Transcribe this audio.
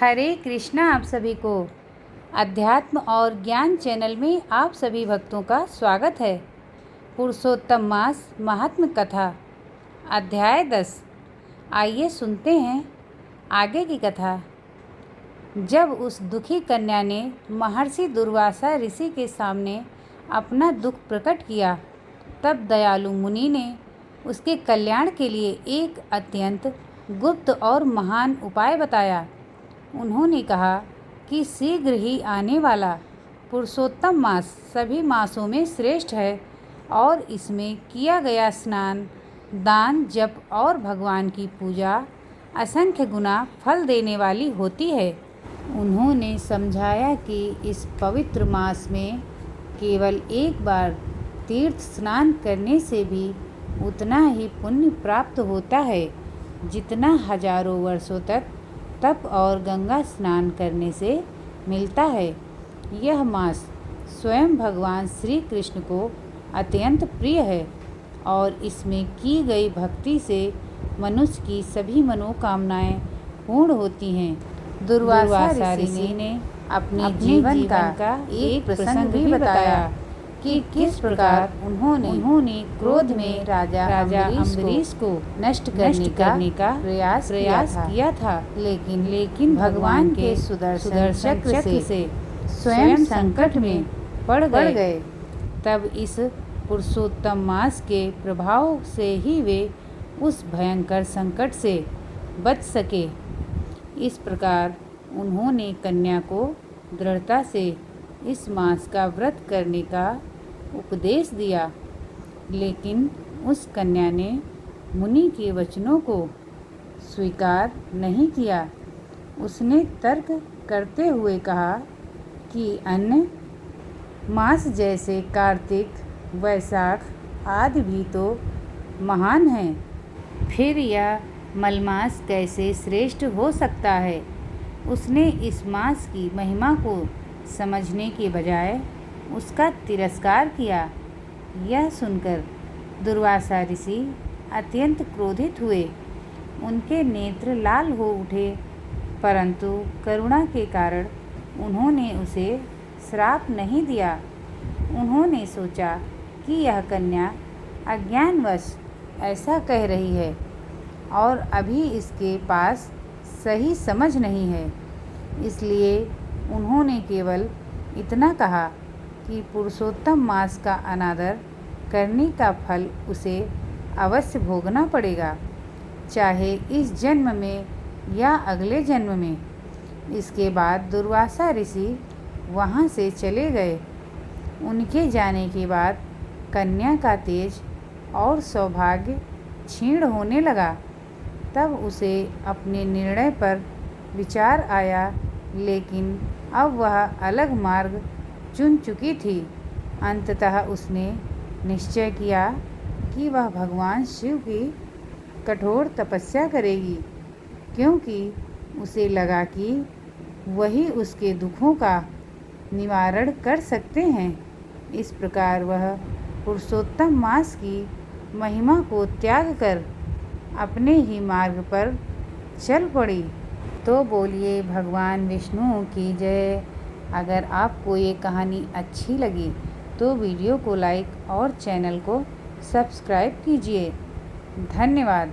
हरे कृष्णा। आप सभी को अध्यात्म और ज्ञान चैनल में आप सभी भक्तों का स्वागत है। पुरुषोत्तम मास महात्म कथा अध्याय 10। आइए सुनते हैं आगे की कथा। जब उस दुखी कन्या ने महर्षि दुर्वासा ऋषि के सामने अपना दुख प्रकट किया, तब दयालु मुनि ने उसके कल्याण के लिए एक अत्यंत गुप्त और महान उपाय बताया। उन्होंने कहा कि शीघ्र ही आने वाला पुरुषोत्तम मास सभी मासों में श्रेष्ठ है और इसमें किया गया स्नान, दान, जप और भगवान की पूजा असंख्य गुना फल देने वाली होती है। उन्होंने समझाया कि इस पवित्र मास में केवल एक बार तीर्थ स्नान करने से भी उतना ही पुण्य प्राप्त होता है जितना हजारों वर्षों तक तप और गंगा स्नान करने से मिलता है। यह मास स्वयं भगवान श्री कृष्ण को अत्यंत प्रिय है और इसमें की गई भक्ति से मनुष्य की सभी मनोकामनाएं पूर्ण होती हैं। दुर्वासा ऋषि ने अपने जीवन का एक प्रसंग भी बताया कि किस प्रकार उन्होंने क्रोध में राजा अम्बरीश को नष्ट करने का प्रयास किया था, लेकिन भगवान के सुदर्शन चक्र से स्वयं संकट में पड़ गए। तब इस पुरुषोत्तम मास के प्रभाव से ही वे उस भयंकर संकट से बच सके। इस प्रकार उन्होंने कन्या को दृढ़ता से इस मास का व्रत करने का उपदेश दिया, लेकिन उस कन्या ने मुनि के वचनों को स्वीकार नहीं किया। उसने तर्क करते हुए कहा कि अन्य मास जैसे कार्तिक, वैशाख आदि भी तो महान हैं, फिर यह मलमास कैसे श्रेष्ठ हो सकता है। उसने इस मास की महिमा को समझने के बजाय उसका तिरस्कार किया। यह सुनकर दुर्वासा ऋषि अत्यंत क्रोधित हुए। उनके नेत्र लाल हो उठे, परंतु करुणा के कारण उन्होंने उसे श्राप नहीं दिया। उन्होंने सोचा कि यह कन्या अज्ञानवश ऐसा कह रही है और अभी इसके पास सही समझ नहीं है, इसलिए उन्होंने केवल इतना कहा कि पुरुषोत्तम मास का अनादर करने का फल उसे अवश्य भोगना पड़ेगा, चाहे इस जन्म में या अगले जन्म में। इसके बाद दुर्वासा ऋषि वहाँ से चले गए। उनके जाने के बाद कन्या का तेज और सौभाग्य क्षीण होने लगा। तब उसे अपने निर्णय पर विचार आया, लेकिन अब वह अलग मार्ग चुन चुकी थी। अंततः उसने निश्चय किया कि वह भगवान शिव की कठोर तपस्या करेगी, क्योंकि उसे लगा कि वही उसके दुखों का निवारण कर सकते हैं। इस प्रकार वह पुरुषोत्तम मास की महिमा को त्याग कर अपने ही मार्ग पर चल पड़ी। तो बोलिए भगवान विष्णु की जय। अगर आपको ये कहानी अच्छी लगी तो वीडियो को लाइक और चैनल को सब्सक्राइब कीजिए। धन्यवाद।